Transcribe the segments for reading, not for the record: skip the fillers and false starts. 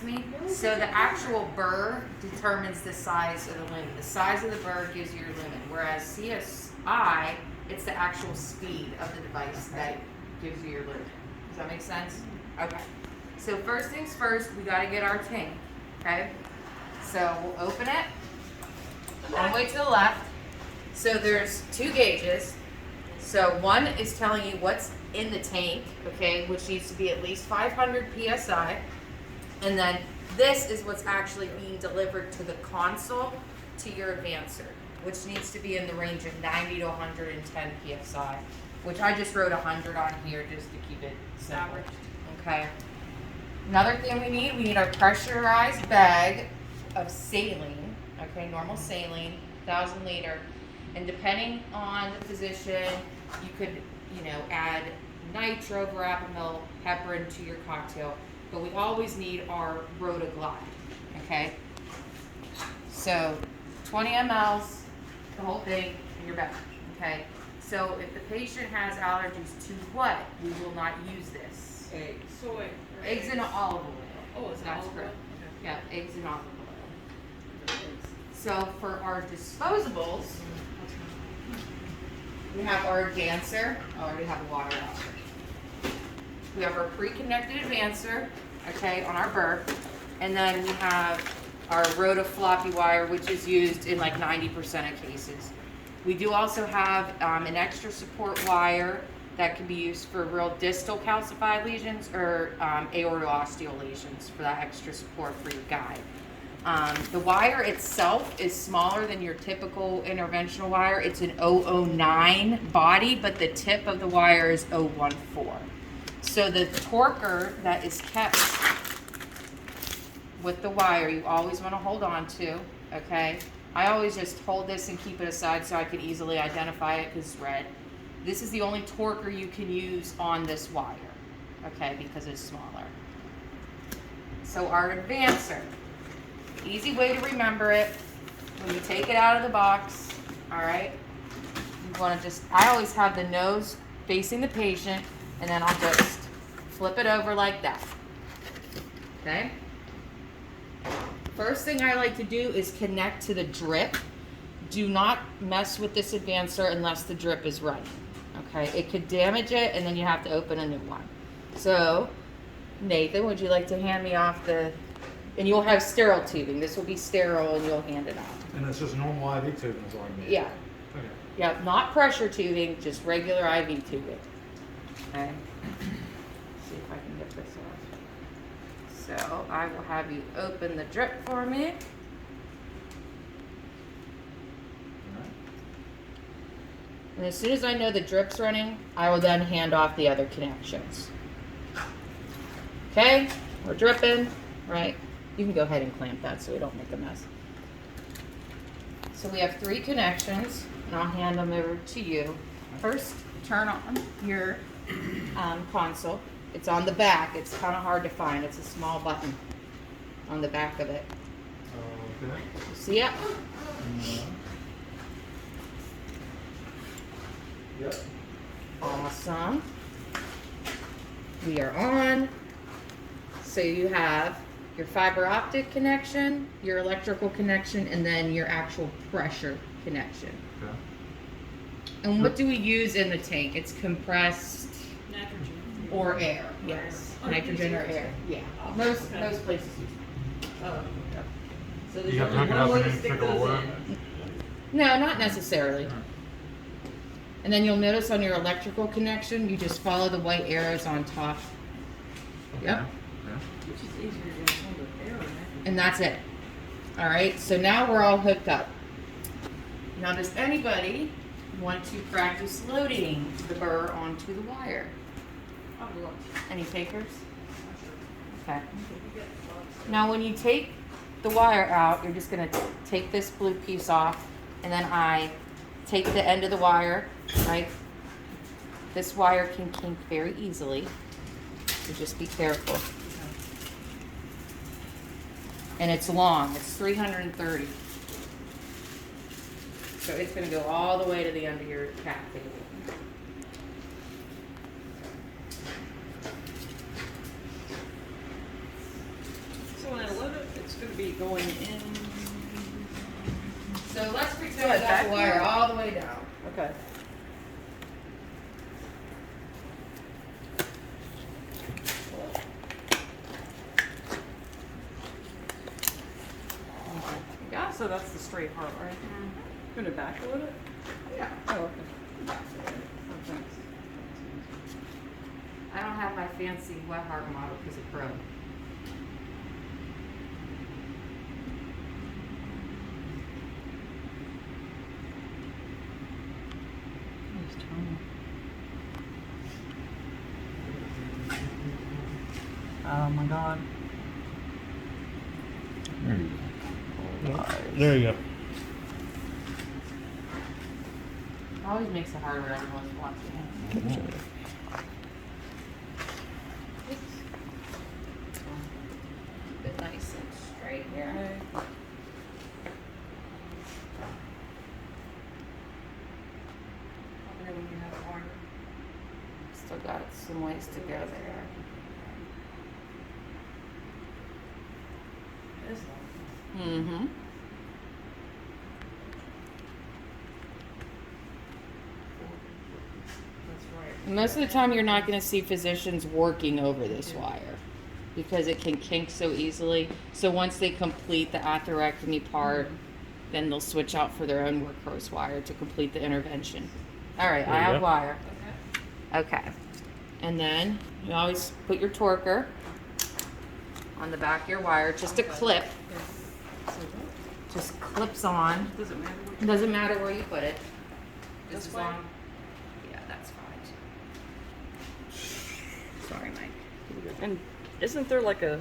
me? So the actual burr determines the size of the lumen. The size of the burr gives you your lumen, whereas CSI, it's the actual speed of the device that gives you your lumen. Does that make sense? Okay. So first things first, we got to get our tank. Okay. So we'll open it all the way to the left. So there's two gauges. So one is telling you what's in the tank, okay, which needs to be at least 500 psi. And then this is what's actually being delivered to the console to your advancer, which needs to be in the range of 90 to 110 psi, which I just wrote 100 on here just to keep it simple. Okay. Another thing we need our pressurized bag of saline, okay, normal saline, 1,000 liter, and depending on the position, you could, add nitro, verapamil, heparin to your cocktail, but we always need our Rotaglide, okay? So 20 mLs, the whole thing in your bag, okay? So if the patient has allergies to what, we will not use this. Eggs. Soy. Eggs and olive oil. Oh, it's That's olive correct. oil? Yeah, eggs and olive oil. So for our disposables, we have our advancer. I already have water out. We have our pre-connected advancer, okay, on our burr. And then we have our Rota floppy wire, which is used in like 90% of cases. We do also have an extra support wire that can be used for real distal calcified lesions or aortal osteal lesions for that extra support for your guide. The wire itself is smaller than your typical interventional wire. It's an 009 body, but the tip of the wire is 014. So the torquer that is kept with the wire, you always want to hold on to, okay? I always just hold this and keep it aside so I can easily identify it because it's red. This is the only torquer you can use on this wire, okay, because it's smaller. So our advancer, easy way to remember it, when you take it out of the box, all right, you want to I always have the nose facing the patient, and then I'll just flip it over like that, okay? First thing I like to do is connect to the drip. Do not mess with this advancer unless the drip is running, okay? It could damage it, and then you have to open a new one. So, Nathan, would you like to hand me off and you'll have sterile tubing. This will be sterile, and you'll hand it off. And it's just normal IV tubing is all you need? Yeah. Okay. Yeah, not pressure tubing, just regular IV tubing. Okay. See if I can get this off. So I will have you open the drip for me. And as soon as I know the drip's running, I will then hand off the other connections. Okay, we're dripping, right? You can go ahead and clamp that so we don't make a mess. So we have 3 connections, and I'll hand them over to you. First, turn on your console. It's on the back. It's kind of hard to find. It's a small button on the back of it. Okay. See it? Yep. Awesome. We are on. So you have your fiber optic connection, your electrical connection, and then your actual pressure connection. Okay. And what do we use in the tank? It's compressed Nitrogen. or air. Yes. Nitrogen or air. Yeah. Most places use it. Oh. So You have to hook it up and then trickle the water? No, not necessarily. And then you'll notice on your electrical connection, you just follow the white arrows on top. Yep. Which is easier than some of the air, right? And that's it. All right, so now we're all hooked up. Now, does anybody want to practice loading the burr onto the wire? I'll go. Any takers? Okay. Now, when you take the wire out, you're just going to take this blue piece off, and then I take the end of the wire, right? This wire can kink very easily, so just be careful. And it's long, it's 330. So it's going to go all the way to the end of your cap table. So gonna be going in. So let's pretend What, I got the wire backward? all the way down. Okay. Yeah, so that's the straight part, right? Gonna back a little? Yeah. Oh, okay. Oh, thanks. I don't have my fancy wet heart model because it broke. Oh my god. There you go. It always makes it harder when everyone's watching it. Keep it nice and straight here. Still got some ways to go there. Mm-hmm. Most of the time you're not going to see physicians working over this wire because it can kink so easily. So once they complete the atherectomy part, then they'll switch out for their own workhorse wire to complete the intervention. All right, There I you have go. wire. Okay. And then you always put your torquer on the back of your wire, just a clip. Just clips on. Does it matter It doesn't matter where you put it. This Just as way? long. Yeah, that's fine. Sorry, Mike. And isn't there like a,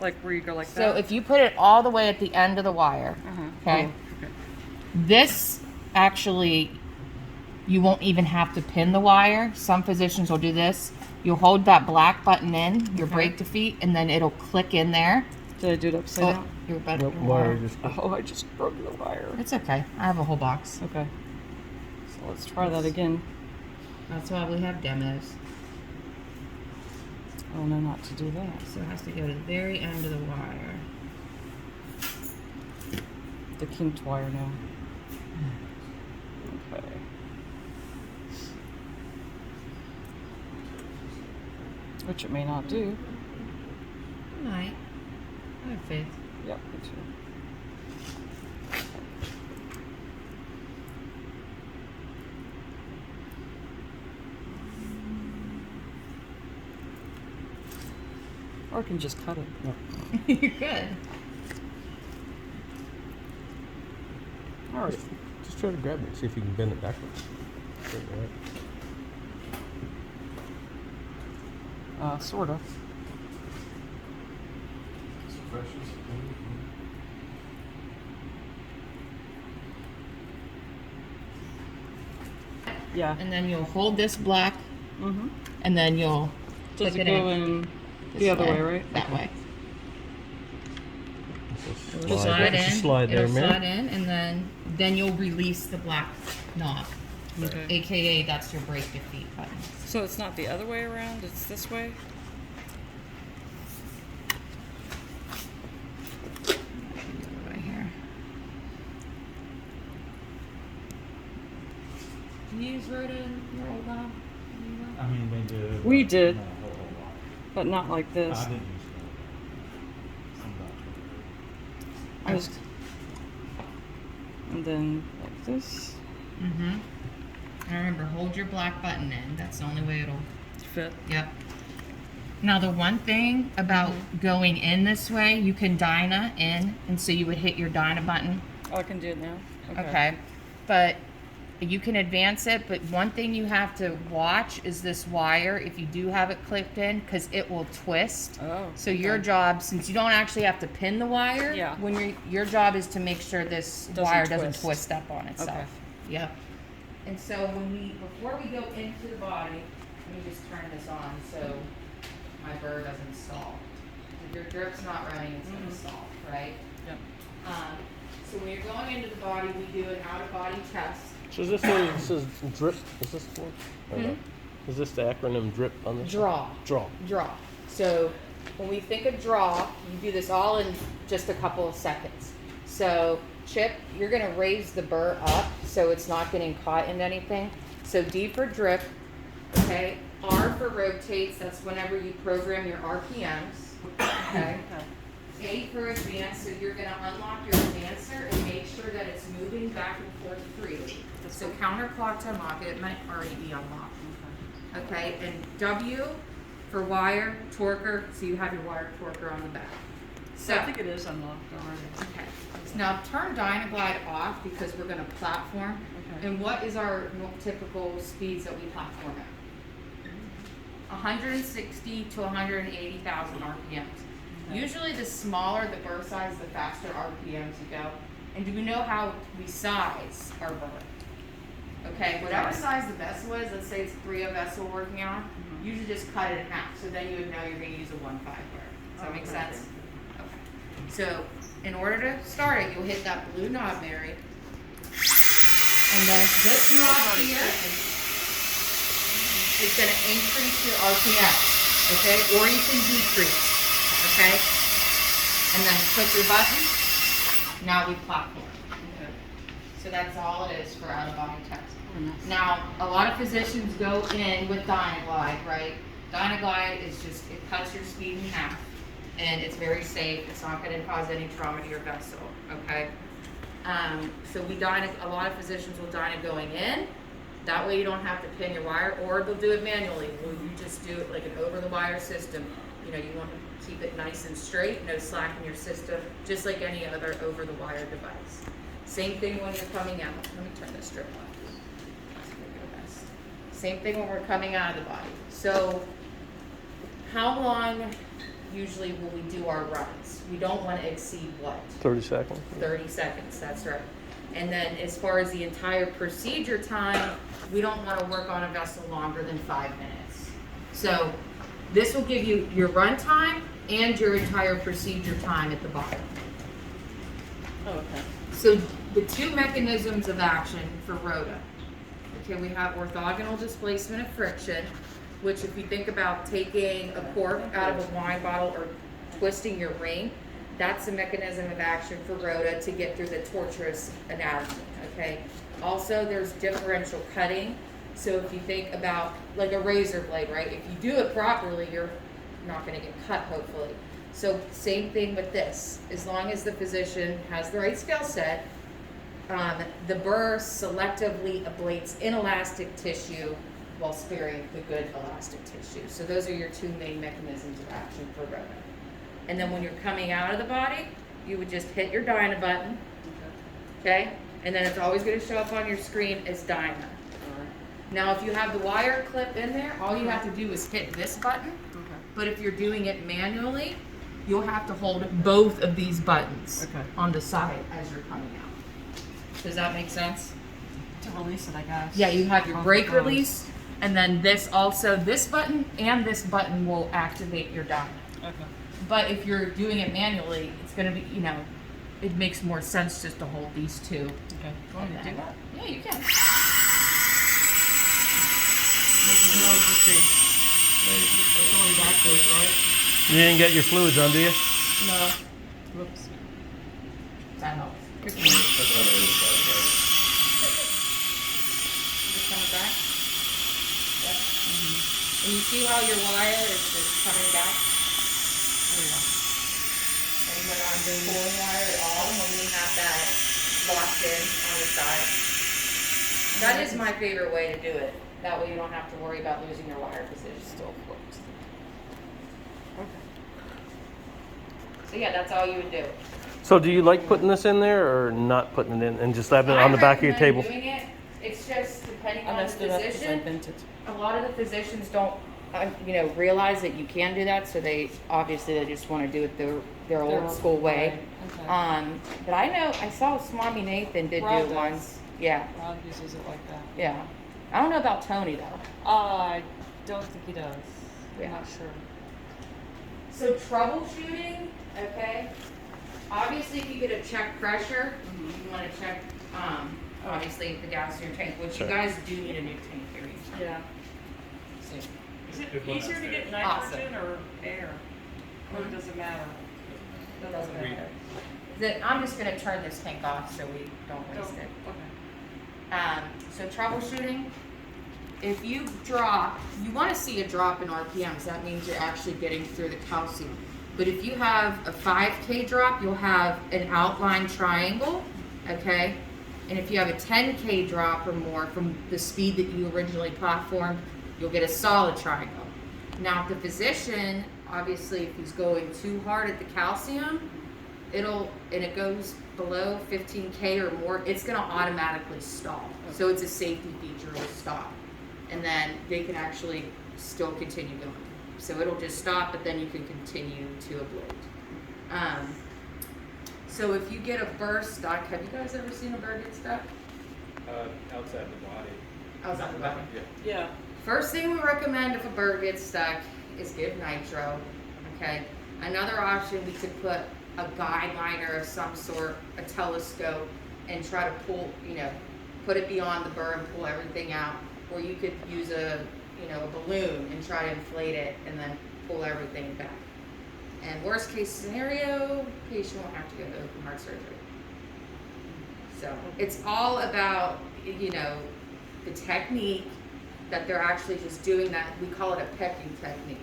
like where you go like So that? if you put it all the way at the end of the wire, okay, okay. this actually, you won't even have to pin the wire. Some physicians will do this. You'll hold that black button in, your brake defeat, and then it'll click in there. Did I do it upside Oh, down? you're better. Nope, wire just Oh, I just broke the wire. It's okay. I have a whole box. Okay. So let's try that again. That's why we have demos. Oh no, not to do that. So it has to go to the very end of the wire. The kinked wire now. Okay. Which it may not do. Good night. I have faith. Yep, me too. Or I can just cut it. You're good. All right. just try to grab it. See if you can bend it backwards. Sort of. Yeah. And then you'll hold this black, Mm-hmm. and then you'll Does click it go in this the other way, right? That way. Slide, Slide in. Just slide there, It'll man. slide in, and then you'll release the black knob, Okay. aka that's your brake defeat button. So it's not the other way around, it's this way? Right here. Do you use Rota in your old knob? I mean, they did. We did. Not a whole lot. But not like this. I didn't use that. I was, and then like this. Mm-hmm. And remember, hold your black button in. That's the only way it'll. Fit. Yep. Now the one thing about going in this way, you can Dyna in, and so you would hit your Dyna button. Oh, I can do it now? Okay. But you can advance it, but one thing you have to watch is this wire, if you do have it clipped in, because it will twist. Oh. So your job, since you don't actually have to pin the wire, Yeah. when your job is to make sure this Doesn't wire doesn't twist. twist up on itself. Okay. Yep. And so before we go into the body, let me just turn this on so my burr doesn't stall. If your drip's not running, it's going to stall, right? Yep. So when you're going into the body, we do an out-of-body test. So is this one that says drip? Is this one? Or no? Hmm? Is this the acronym drip on this? Draw. Draw. Draw. So when we think of draw, you do this all in just a couple of seconds. So Chip, you're gonna raise the burr up so it's not getting caught in anything. So D for drip, okay? R for rotates, that's whenever you program your RPMs, okay? A for advance, so you're gonna unlock your advancer and make sure that it's moving back and forth freely. So counterclock to unlock it, it might already be unlocked. Okay, and W for wire, torquer, so you have your wire torquer on the back. So I think it is unlocked already. okay. Now turn Dynaglide off because we're gonna platform. Okay. And what is our typical speeds that we platform at? 160 to 180,000 RPMs. Okay. Usually the smaller the burr size, the faster RPMs you go. And do we know how we size our burr? Okay, whatever size the vessel is, let's say it's a 3 vessel we're working on, usually just cut it in half. So then you would know you're gonna use a 1.5 burr. Does that make sense? Okay. So in order to start it, you'll hit that blue knob, Mary. And then this knob here is gonna increase your RPM, okay? Or you can decrease, okay? And then click your button. Now we platform. Okay. So that's all it is for out-of-body test. Now, a lot of physicians go in with Dynaglide, right? Dynaglide is just, it cuts your speed in half, and it's very safe. It's not gonna cause any trauma to your vessel, okay? So a lot of physicians will Dyna going in. That way you don't have to pin your wire, or they'll do it manually. You just do it like an over-the-wire system. You know, you want to keep it nice and straight, no slack in your system, just like any other over-the-wire device. Same thing when you're coming out. Let me turn this strip off. Same thing when we're coming out of the body. So how long usually will we do our runs? We don't want to exceed what? 30 seconds. 30 seconds, that's right. And then as far as the entire procedure time, we don't want to work on a vessel longer than 5 minutes. So this will give you your run time and your entire procedure time at the bottom. Oh, okay. So the two mechanisms of action for Rota. Okay, we have orthogonal displacement of friction, which if you think about taking a cork out of a wine bottle or twisting your ring, that's the mechanism of action for Rota to get through the tortuous anatomy, okay? Also, there's differential cutting. So if you think about like a razor blade, right? If you do it properly, you're not gonna get cut, hopefully. So same thing with this. As long as the physician has the right skill set, the burr selectively ablates inelastic tissue while sparing the good elastic tissue. So those are your two main mechanisms of action for Rota. And then when you're coming out of the body, you would just hit your Dyna button, okay? And then it's always gonna show up on your screen as Dyna. Now, if you have the wire clip in there, all you have to do is hit this button. Okay. But if you're doing it manually, you'll have to hold both of these buttons Okay. on the side as you're coming out. Does that make sense? To release it, I guess. Yeah, you have your Both brake buttons. release, and then this button and this button will activate your Dyna. Okay. But if you're doing it manually, it's gonna be, it makes more sense just to hold these two. Okay. You want me to do that? Yeah, you can. We're going backwards, right? You didn't get your fluids on, do you? No. Whoops. That helps. That's not really Just coming back. Yep. And you see how your wire is just coming back? There we go. And we're not pulling wire at all when we have that locked in on the side. That is my favorite way to do it. That way you don't have to worry about losing your wire position. Still flipped. Okay. So yeah, that's all you would do. So do you like putting this in there or not putting it in and just having it on the back of your table? I recommend doing it. It's just depending I on the messed it up because I physician. bent it. A lot of the physicians don't, realize that you can do that, so they just want to do it their old school way. Okay. But I saw Swami Nathan did Rod do it does. once. Yeah, Rod uses it like that. yeah. I don't know about Tony though. I don't think he does. Yeah. I'm not sure. So troubleshooting, okay. Obviously, if you get a check pressure, you want to check, obviously the gas in your tank, which Sure. you guys do need a new tank here. Yeah. So, Is it Good one easier to get Awesome. nitrogen or air? Or does it matter? Doesn't matter. I'm just gonna turn this tank off so we don't waste it. Okay. So troubleshooting, if you drop, you wanna see a drop in RPMs, that means you're actually getting through the calcium. But if you have a 5K drop, you'll have an outline triangle, okay? And if you have a 10K drop or more from the speed that you originally platformed, you'll get a solid triangle. Now, if the physician, obviously, if he's going too hard at the calcium, and it goes below 15K or more, it's gonna automatically stall. So it's a safety feature, it'll stop. And then they can actually still continue going. So it'll just stop, but then you can continue to ablate. So if you get a burr stuck, have you guys ever seen a burr get stuck? Outside the body. Outside the body? Yeah. Yeah. First thing we recommend if a burr gets stuck is give nitro, okay? Another option, we could put a guide liner of some sort, a telescope, and try to pull, put it beyond the burr and pull everything out. Or you could use a balloon and try to inflate it and then pull everything back. And worst case scenario, patient won't have to go to open heart surgery. So it's all about, the technique that they're actually just doing that. We call it a pecking technique.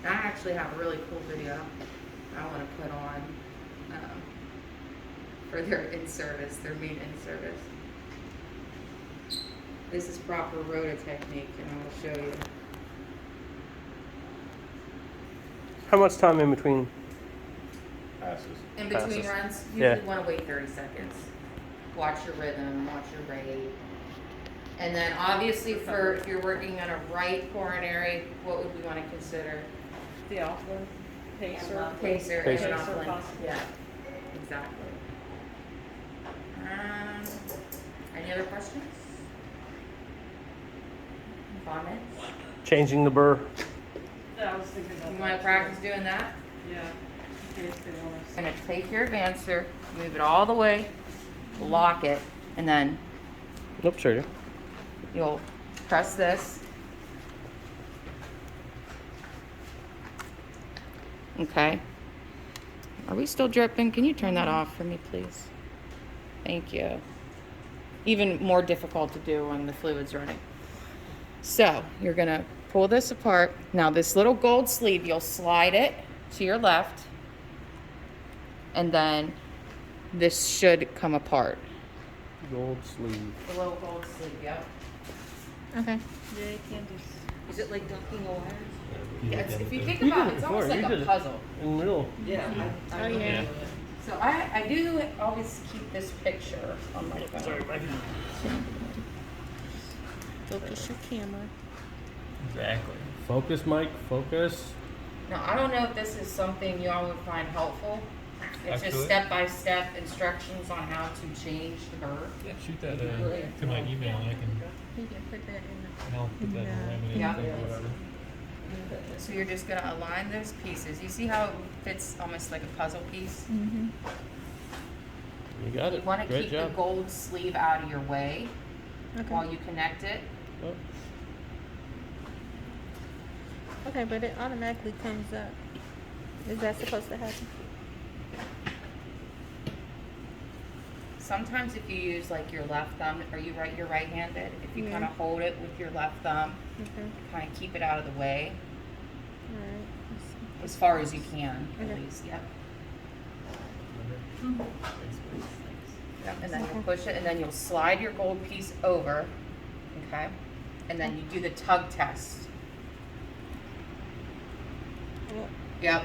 And I actually have a really cool video I want to put on for their in-service, their main in-service. This is proper rota technique, and I will show you. How much time in between? Passes. In between Passes. runs, you Yeah. usually want to wait 30 seconds. Watch your rhythm, watch your rate. And then obviously if you're working on a right coronary, what would we want to consider? The offline pacer. Pacer. Pacer. And Pacer offline. possibly. Yeah, exactly. Any other questions? Comments? Changing the burr. Yeah, I was thinking about You that. want to practice doing that? Yeah. In case they want You're going to take your advancer, move it all the way, lock it, and then Nope, sorry. you'll press this. Okay. Are we still dripping? Can you turn that off for me, please? Thank you. Even more difficult to do when the fluid's running. So you're gonna pull this apart. Now this little gold sleeve, you'll slide it to your left, and then this should come apart. Gold sleeve. The little gold sleeve, yep. Okay. Yeah, you can do. Is it like ducking a wire? Yeah, if you think You about did it, it's it almost before. like You a did it. puzzle. In the middle. Yeah. Oh, yeah. So I do always keep this picture on my phone. Focus your camera. Exactly. Focus, Mike. Focus. Now, I don't know if this is something y'all would find helpful. It's just Actually. step-by-step instructions on how to change the burr. Yeah, shoot that to my email and I can, You can put that in and I'll put that in the laminate Yeah. thing or whatever. So you're just gonna align those pieces. You see how it fits almost like a puzzle piece? the. Mm-hmm. You got You it. wanna Great keep job. the gold sleeve out of your way while Okay. you connect it. Oh, Okay, but it automatically comes up. Is that supposed to happen? Sometimes if you use like your left thumb, you're right-handed, if you Yeah. kind of hold it with your left thumb, Okay. kind of keep it out of the way All right. Let's see. as far as you can, at Okay. least, yep. Yep, and then you'll push it, and then you'll slide your gold piece over, okay? And then you do the tug test. Yep. Yep.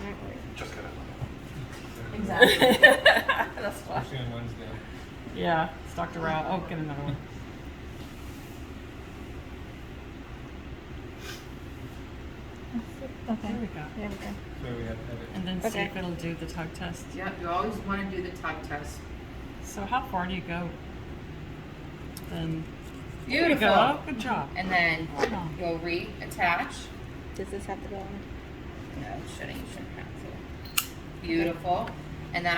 All right. Just gotta. Exactly. That's fine. Especially on Wednesday. Yeah, it's Dr. Rao. Oh, get another one. Okay. There we go. There we go. So we have to have it. And then see Okay. if it'll do the tug test. Yep, you always want to do the tug test. So how far do you go? Then there you Beautiful. go. Good job. And then Right on. you'll reattach. Does this have to go on? No, you shouldn't have to. Beautiful. And then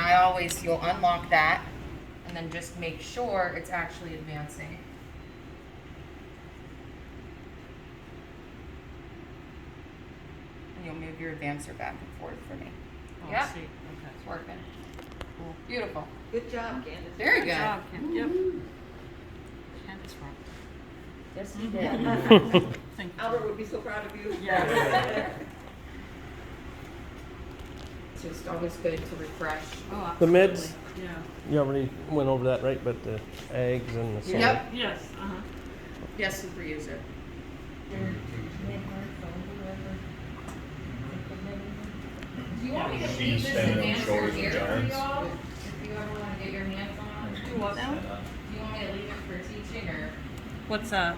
you'll unlock that, and then just make sure it's actually advancing. And you'll move move your advancer back and forth for me. Oh, I Yeah. see. Okay. It's working. Cool. Beautiful. Good job, Candace. Very Good good. job, Kim. Yep. Candace rocked. Yes, you did. Thank you. Albert would be so proud of you. Yeah. It's just always good to refresh. Oh, The mids? absolutely. Yeah. You already went over that, right? But the eggs and the sand. Yep. Yes. Uh-huh. Yes, we reuse it. Do you want me to leave this advancer here for y'all? If you ever want to get your hands on it? Do what now? Do you want me to leave it for teaching or? What's that?